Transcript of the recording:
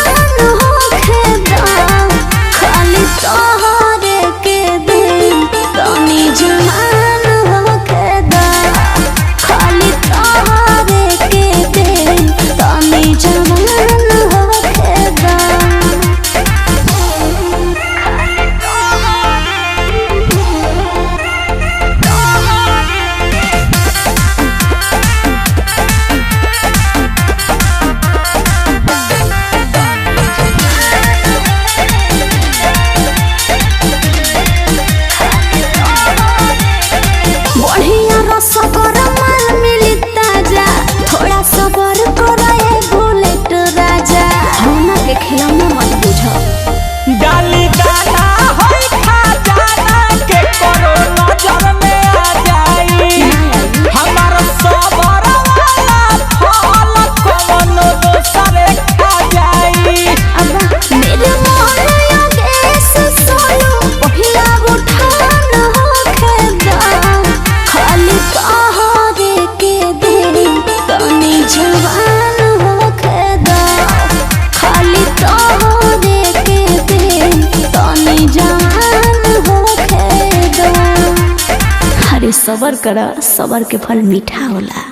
जवान होखेदा खाली तोहरे के दिल तनी जवान होखेदा खाली तोहरे के दिल तनी जवान होखेदा। सबर माल मिली ताजा थोड़ा सबर करे बुलेट राजा होना के खिलौना मत बुझो डाली दाना होई खा जाना के करो नजर में आ जाई हमार सबर वाला फल कोनो दूसरे खा जाई। अब मेरे मन योगेश सोनू पहिला उठान होखेदा खाली तोहरे के दिल तनी जवान होखेदा खाली तोहरे के दिल तनी जवान होखेदा। अरे सबर करा, सबर के फल मीठा होला।